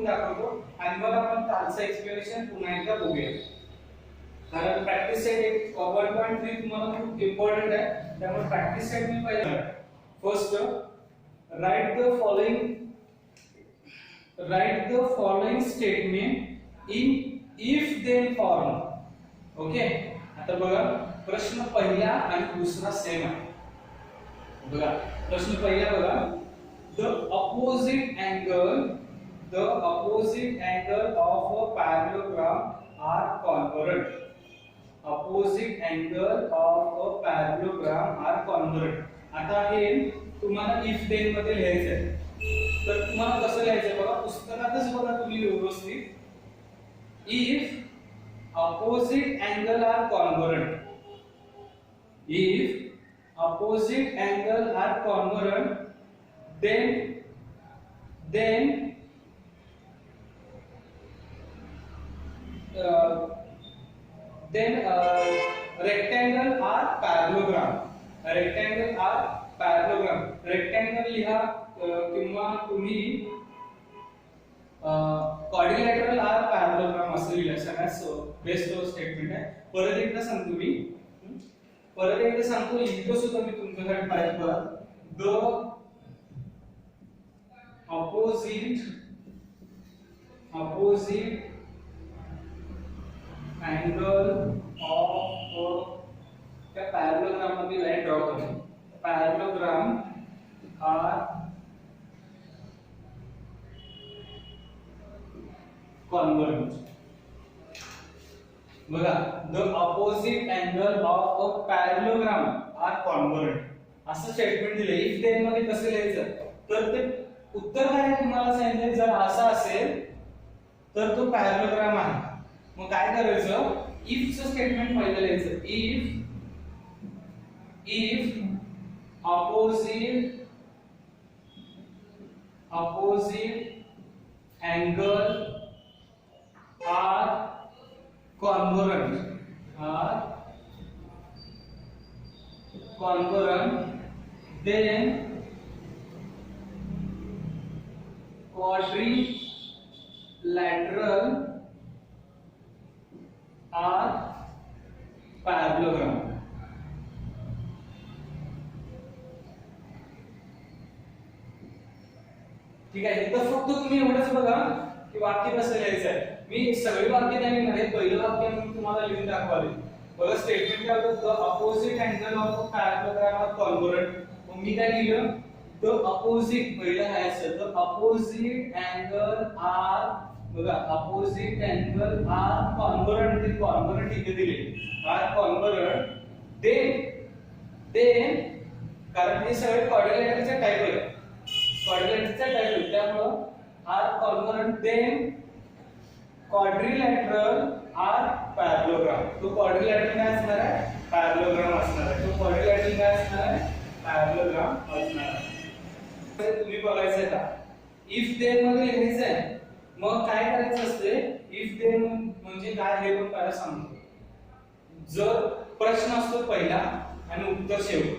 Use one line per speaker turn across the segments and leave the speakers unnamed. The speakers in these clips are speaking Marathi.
दाखवतो आणि मग आपण कालचं एक्सप्लेनेशन पुन्हा एकदा बघूया. कारण प्रॅक्टिस सेट एक 1.3 तुम्हाला खूप इम्पॉर्टंट आहे, त्यामुळे प्रॅक्टिस सेट मी पहिला first write the following statement in if then form. Okay, आता बघा प्रश्न पहिला आणि दुसरा सेम आहे. बघा प्रश्न पहिला बघा, the opposite angle of a parallelogram are congruent. Opposite angle of a parallelogram are congruent. आता हे तुम्हाला if then मध्ये लिहायचं आहे. तर तुम्हाला कसं लिहायचं बघा, पुस्तकातच बघा तुम्ही व्यवस्थित, if opposite angle are congruent, if opposite angle are congruent, then rectangle are parallelogram. Rectangle लिहा किंवा तुम्ही quadrilateral are parallelogram असं लिहा. सगळ्यात बेस्ट स्टेटमेंट आहे. परत एकदा सांगतो लिहितो सुद्धा मी तुमच्यासाठी पाहिजे बघा. the opposite angle of त्या parallelogram मध्ये लाईन ड्रॉ करतो. parallelogram are congruent. बघा the opposite angle of a parallelogram are congruent असं स्टेटमेंट दिले. इफ देन मध्ये कसं लिहायचं, तर ते उत्तर काय आहे तुम्हाला सांगितलं, जर असा असेल तर तो पॅरलोग्राम आहे. मग काय करायचं, इफ चं स्टेटमेंट पहिलं लिहायचं. If opposite angle are congruent, then quadrilateral are parallelogram. ठीक आहे. तर फक्त तुम्ही एवढंच बघा की वाक्य कसं लिहायचं आहे. मी सगळे वाक्य नाही लिहिणार, पहिलं वाक्य मी तुम्हाला लिहून दाखवले. बघा स्टेटमेंट काय होतं, the opposite angle of a parallelogram are congruent. मग मी काय लिहिलं, the opposite पहिलं आहे sir, the opposite angle are, बघा opposite angle are congruent, ते congruent इथे दिले, are congruent, then कारण हे सगळे quadrilateralचे टाइप आहे, quadrilateralचे टाइप आहे, त्यामुळे are congruent, then quadrilateral are parallelogram. तो quadrilateral काय असणार आहे, parallelogram असणार आहे. तो quadrilateral काय असणार आहे, parallelogram असणार आहे. तुम्ही बघायचं आहे का, if then मध्ये लिहायचं आहे. मग काय करायचं असते, if then म्हणजे काय हे पण पहिला सांगतो. जर प्रश्न असतो पहिला आणि उत्तर शेवटी,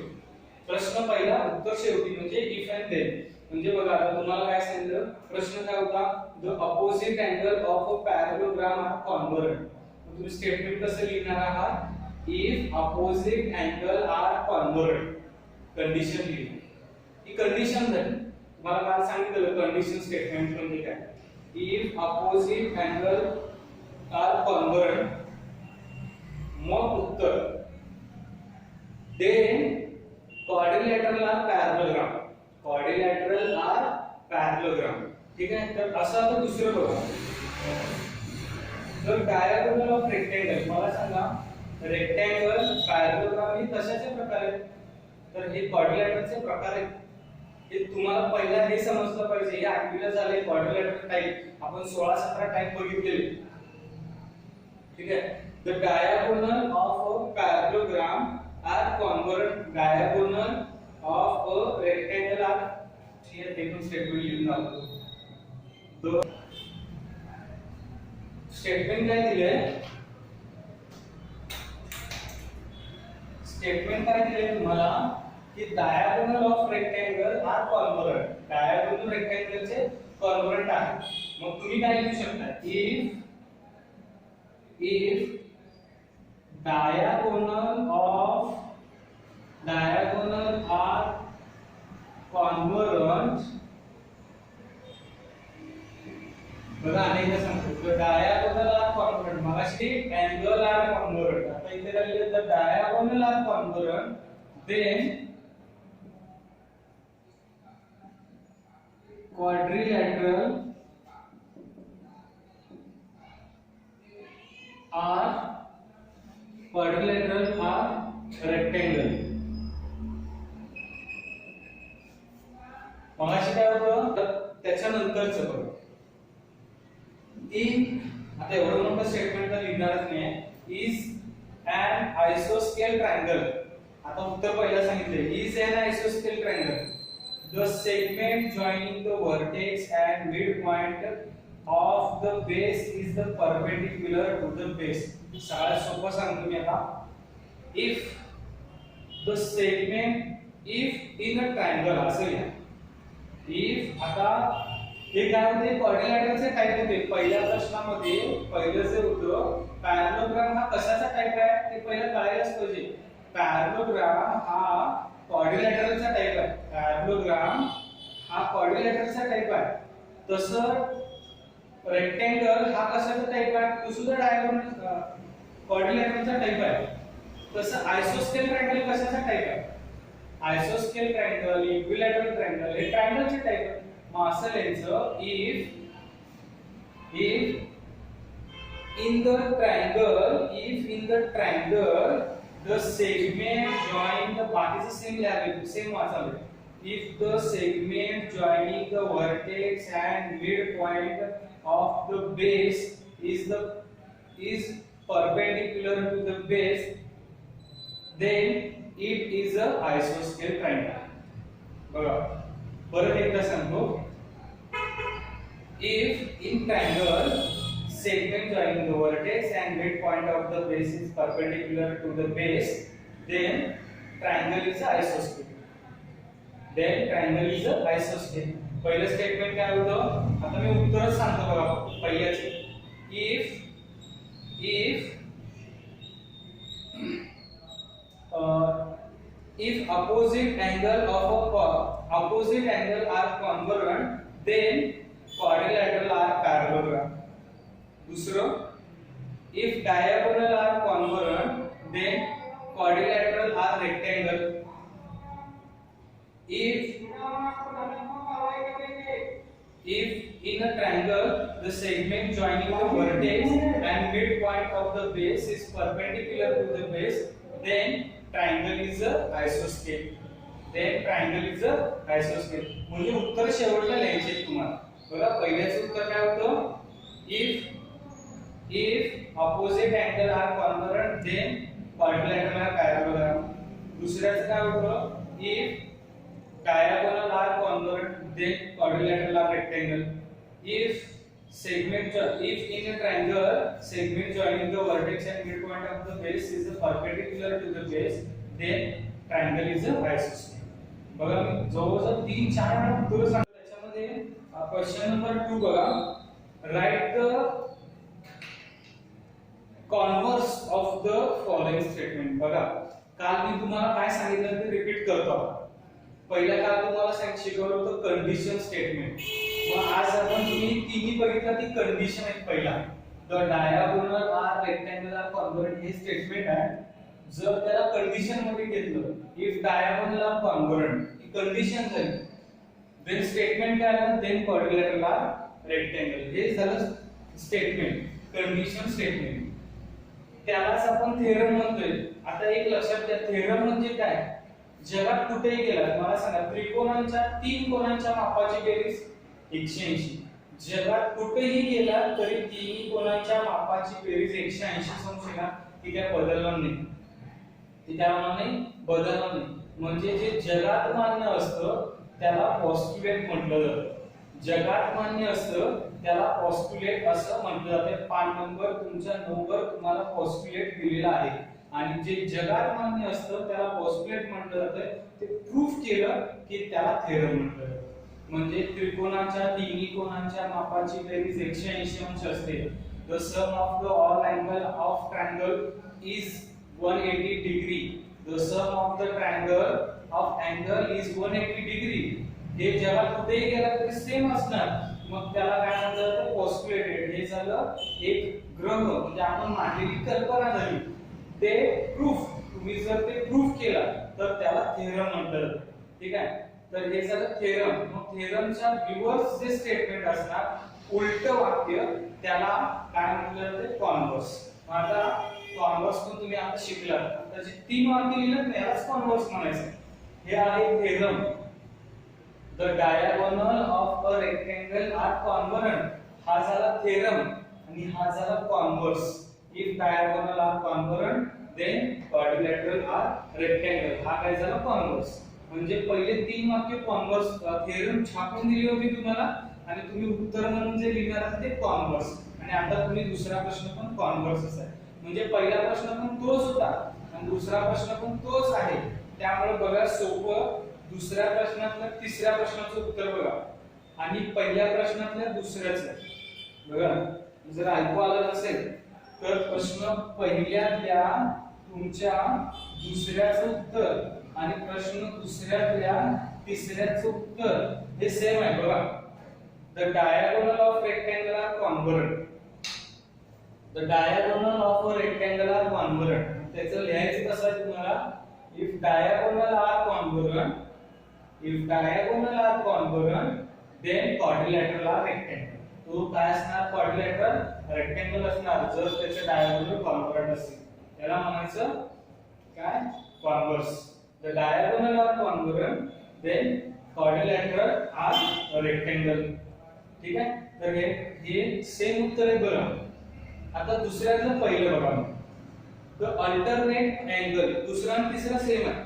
प्रश्न पहिला उत्तर शेवटी म्हणजे if and then. म्हणजे बघा आता तुम्हाला काय सांगितलं, प्रश्न काय होता, the opposite angle of a parallelogram are congruent. तुम्ही स्टेटमेंट कसं लिहिणार आहात, if opposite angle are congruent. Condition लिहिली, ही कंडिशन झाली. तुम्हाला काय सांगितलं कंडिशन स्टेटमेंट म्हणजे काय, if opposite angle are congruent, मग उत्तर, then quadrilateral are parallelogram. quadrilateral are parallelogram. ठीक आहे. तर असं आता दुसरं बघा, जर डायगोनल ऑफ रेक्टेंगल, मला सांगा रेक्टेंगल पॅरलोग्राम हे कशाचे प्रकार आहेत, तर हे क्वाड्रिलॅटरलचे प्रकार आहेत. हे तुम्हाला पहिला हे समजलं पाहिजे. या आठवीला झाले क्वाड्रिलॅटरल टाइप, आपण 16-17 टाइप बघितलेले. ठीक आहे. The diagonal of a parallelogram are congruent, diagonal of a rectangle are, हे देखील स्टेटमेंट लिहून दाखवतो. तो स्टेटमेंट काय दिले, स्टेटमेंट काय दिले तुम्हाला की diagonal of rectangle are congruent, diagonal rectangle चे कॉन्ग्रुएंट आहे. मग तुम्ही काय लिहू शकता, if diagonal are congruent, बघा अनेकदा सांगतो डायगोनल आर कॉन्ग्रुएंट, मगाशी अँगल आर कॉन्ग्रुएंट, आता इथे काय लिहिलं तर diagonal are congruent then quadrilateral are rectangle. मगाशी काय होतं त्याच्यानंतरच बघ आता एवढं मोठं स्टेटमेंट तर लिहिणारच नाही, इज an isosceles triangle, आता उत्तर पहिला सांगितले is an isosceles triangle, the segment joining the vertex and midpoint of the base is the perpendicular to the base. सगळ्यात सोपं सांगतो मी आता, if the segment if in a triangle असेल, if आता हे काय होते क्वाड्रिलॅटरलचे टाइप होते. पहिल्या प्रश्नामध्ये पहिलं जे होतं पॅरलोग्राम हा कशाचा टाइप आहे ते पहिलं कळायलाच पाहिजे. पॅरलोग्राम हा क्वाड्रिलॅटरलचा टाइप आहे, पॅरलोग्राम हा क्वाड्रिलॅटरलचा टाइप आहे. तसं रेक्टँगल हा कशाचा टाइप आहे, तो सुद्धा डायगोनल क्वाड्रिलॅटरलचा टाइप आहे. तसं आयसोस्केल ट्रायंगल कशाचा टाइप आहे, आयसोस्केल ट्रायंगल, इक्विलॅटरल ट्रायंगल हे ट्रायंगलचे टाइप आहे. मग असं लिहायचं if in the triangle the segment join the बाकीचं सेम लिहावे, सेम वाचावे. If the segment joining the vertex and midpoint of the base is perpendicular to the base, then it is a isosceles triangle. बघा परत एकदा सांगतो, if in triangle segment joining the vertex and midpoint of the base is perpendicular to the base, then triangle is a isosceles. पहिलं स्टेटमेंट काय होतं, आता मी उत्तरच सांगतो बघा पहिल्याचे. if opposite angle are congruent, then quadrilateral are parallelogram. दूसरं, if diagonal are congruent, then quadrilateral are rectangle. If in a triangle the segment joining the vertex and midpoint of the base is perpendicular to the base, then triangle is a isosceles. म्हणजे उत्तर शेवटला लिहायचे तुम्हाला. बघा पहिल्याचं उत्तर काय होतं, if opposite angle are congruent then quadrilateral are parallelogram. दुसऱ्याचं काय होतं, if diagonal are congruent then quadrilateral are rectangle. If in a triangle segment joining the vertex and midpoint of the base is perpendicular to the base, then triangle is a isosceles. बघा मी जवळजवळ 3-4 वेळा उत्तर सांगितलं. त्याच्यामध्ये क्वेश्चन नंबर 2 बघा, right the converse of the following statement. बघा काल मी तुम्हाला काय सांगितलं ते रिपीट करतो. पहिल्या काल तुम्हाला शिकवलं होतं कंडिशन स्टेटमेंट. मग आज आपण तुम्ही तिन्ही बघितलं ती कंडिशन आहे. पहिला the diagonal are rectangle are congruent हे स्टेटमेंट आहे. जर त्याला कंडिशन मध्ये घेतलं, इफ डायगोनल आर कॉन्ग्रुएंट ही कंडिशन झाली, देन स्टेटमेंट काय आलं, देन क्वाड्रिलॅटरल आर रेक्टँगल. हे झालं स्टेटमेंट, कंडिशन स्टेटमेंट. त्यालाच आपण थेरम म्हणतोय. आता एक लक्षात घ्या, थेरम म्हणजे काय, जगात कुठेही गेलात मला सांगा, त्रिकोणांच्या 3 कोणांच्या मापाची बेरीज 180. जगात कुठेही गेलात तरी 3 कोणांच्या मापाची बेरीज 180 समजेल. ती काय बदलणार नाही, बदलणार नाही. म्हणजे जे जगात मान्य असतं त्याला पॉस्ट्युलेट म्हटलं जातं. जगात मान्य असतं त्याला पॉस्ट्युलेट असं म्हटलं जातं. 5 नंबर तुमच्या 9 वर तुम्हाला पॉस्ट्युलेट दिलेला आहे. आणि जे जगात मान्य असतं त्याला पॉस्ट्युलेट म्हटलं जातं. ते प्रूफ केलं की त्याला थेरम म्हटलं जातं. म्हणजे त्रिकोणाच्या तिन्ही कोणांच्या मापाची बेरीज 180 अंश असते. The sum of the all angle of triangle is 180 degree. The sum of the triangle of angle is 180 degree. हे जेव्हा कुठेही गेला तरी सेम असणार, मग त्याला काय म्हणतात, पोस्टुलेटेड. हे झालं एक ग्रह म्हणजे आपण मांडलेली कल्पना झाली. ते प्रूफ, तुम्ही जर ते प्रूफ केला तर त्याला थेरम म्हणतात. ठीक आहे, तर हे झालं थेरम. मग थेरमच्या रिव्हर्स जे स्टेटमेंट असणार, उलट वाक्य, त्याला काय म्हटलं जाते, कॉन्व्हर्स. आता कॉन्व्हर्स पण तुम्ही आता शिकला, त्याचे 3 वाक्य लिहिलं ना, यालाच कॉन्व्हर्स म्हणायचं. हे आहे theorem. The diagonal of a rectangle are congruent. हा झाला थेरम आणि हा झाला converse. If diagonal are congruent, then quadrilateral are rectangle. हा काय झाला कॉन्व्हर्स. म्हणजे पहिले 3 वाक्य कॉन्व्हर्स, थेरम छापून दिली होती तुम्हाला आणि तुम्ही उत्तर म्हणून जे लिहिणार आहात ते कॉन्व्हर्स. आणि आता तुम्ही दुसरा प्रश्न पण कॉन्व्हर्सच आहे. म्हणजे पहिला प्रश्न पण तोच होता आणि दुसरा प्रश्न पण तोच आहे. त्यामुळे बघा सोपं. दुसऱ्या प्रश्नातल्या तिसऱ्या प्रश्नाचं उत्तर बघा आणि पहिल्या प्रश्नातल्या दुसऱ्याचं बघा. जर ऐकू आलं नसेल तर प्रश्न पहिल्यातल्या तुमच्या दुसऱ्याचं उत्तर आणि प्रश्न दुसऱ्यातल्या तिसऱ्याचं उत्तर हे सेम आहे बघा. The diagonal of rectangle are convert. The diagonal of a rectangle are convert. त्याचं लिहायचं कसं आहे तुम्हाला, if diagonal are convert, if diagonal are congruent, then quadrilateral are rectangle. तो काय असणार, quadrilateral rectangle असणार जर त्याचे diagonal congruent असतील. याला म्हणायचं काय, converse. The diagonal are congruent, then quadrilateral are rectangle. ठीक आहे, तर हे सेम उत्तर आहे बरं. आता दुसऱ्याचं पहिलं बघा. The alternate angle, दुसरा आणि तिसरा सेम आहे.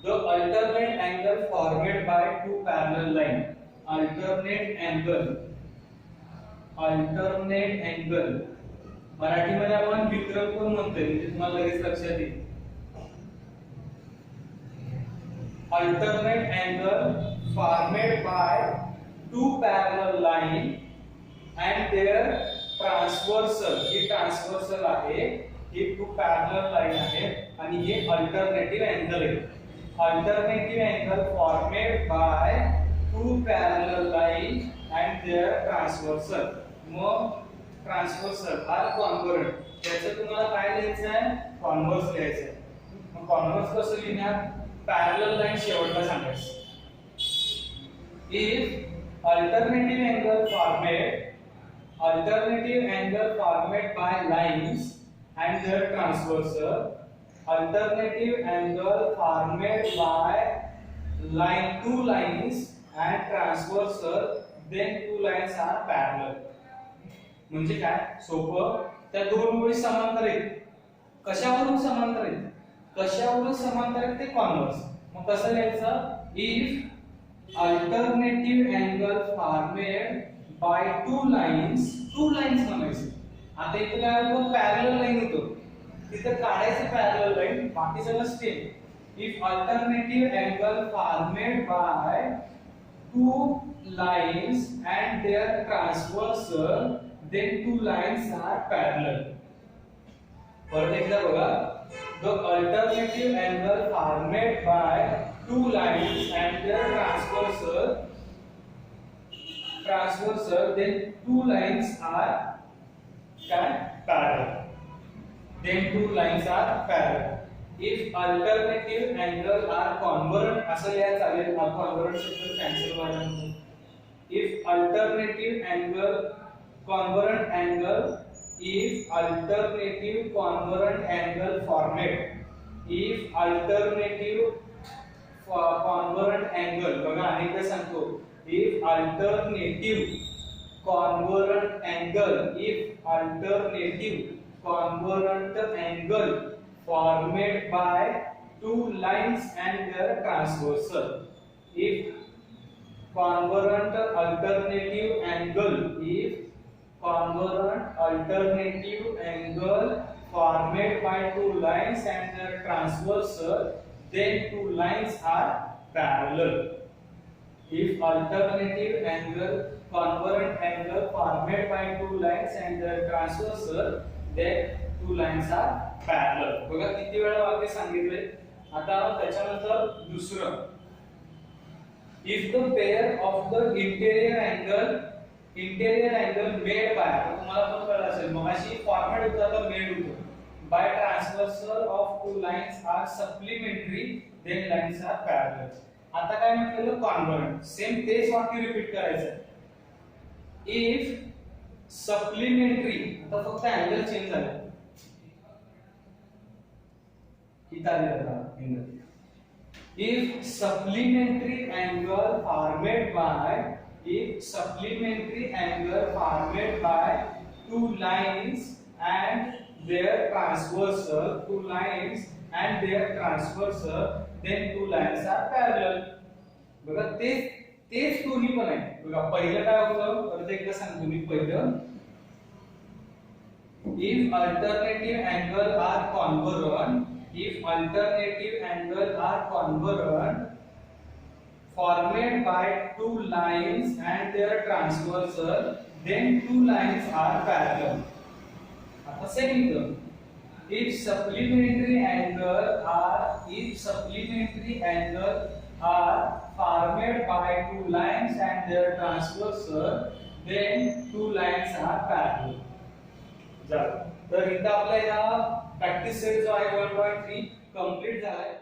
The alternate angle formed by two parallel lines. Alternate angle. Alternate angle. मराठीमध्ये आपण विक्रम कोण म्हणतोय म्हणजे तुम्हाला लगेच लक्षात येईल. Alternate angle formed by two parallel lines and their transversal. हे ट्रान्सव्हर्सल आहे, हे two parallel line आहे आणि हे अल्टरनेटिव्ह अँगल आहे. Alternative angle formed by two parallel lines and their transversal. मग transversal are congruent. त्याचं तुम्हाला काय लिहायचं आहे, कॉन्व्हर्स लिहायचं आहे. मग कॉन्व्हर्स कसं लिहिणार, पॅरलल लाईन शेवटला सांगायचं. If alternative angle formed by lines and their transversal, alternative angle formed by two lines and transversal, then two lines are parallel. म्हणजे काय, सोपं. त्या दोन ओळी समांतर आहेत. कशावरून समांतर आहेत, कशावरून समांतर आहेत ते कॉन्व्हर्स. मग कसं लिहायचं, if alternative angle formed by two lines म्हणायचं. आता इथे काय होतं, पॅरलल लाईन होतं, तिथे काढायचं पॅरलल लाईन, बाकी सगळं same. If alternative angle formed by two lines and their transversal, then two lines are parallel. परत एकदा बघा, the alternative angle formed by two lines and their transversal, then two lines are काय, parallel. Then two lines are parallel. If alternative angle are congruent, असं लिहायचं चालेल. congruent शब्द कॅन्सल व्हायला नको. If alternative congruent angle formed, if alternative congruent angle, बघा अनेकदा सांगतो, if alternative congruent angle formed by two lines and their transversal. If congruent alternative angle formed by two lines and their transversal, then two lines are parallel. if alternative angle congruent angle formed by two lines and their transversal, then two lines are parallel. बघा किती वेळा वाक्य सांगितले. आता त्याच्यानंतर दुसरं, if the pair of the interior angle made by, तुम्हाला पण कळलं असेल मगाशी फॉर्मॅट होता तर मेड होतो, by transversal of two lines are supplementary, then lines are parallel. आता काय म्हटलेलं कॉन्व्हर्ट, सेम तेच वाक्य रिपीट करायचं. इफ सप्लिमेंटरी, आता फक्त अँगल चेंज झाला, किती आलेला angle. If supplementary angle formed by two lines and their transversal, then two lines are parallel. बघा तेच दोन्ही पण आहे. बघा पहिलं काय होतं, परत एकदा सांगतो मी. पहिलं, if alternative angle are congruent formed by two lines and their transversal, then two lines are parallel. आता second, if supplementary angle are formed by two lines and their transversal, then two lines are parallel. तर इथं आपला या प्रॅक्टिस सेट जो आहे 1.3 कंप्लीट झालाय.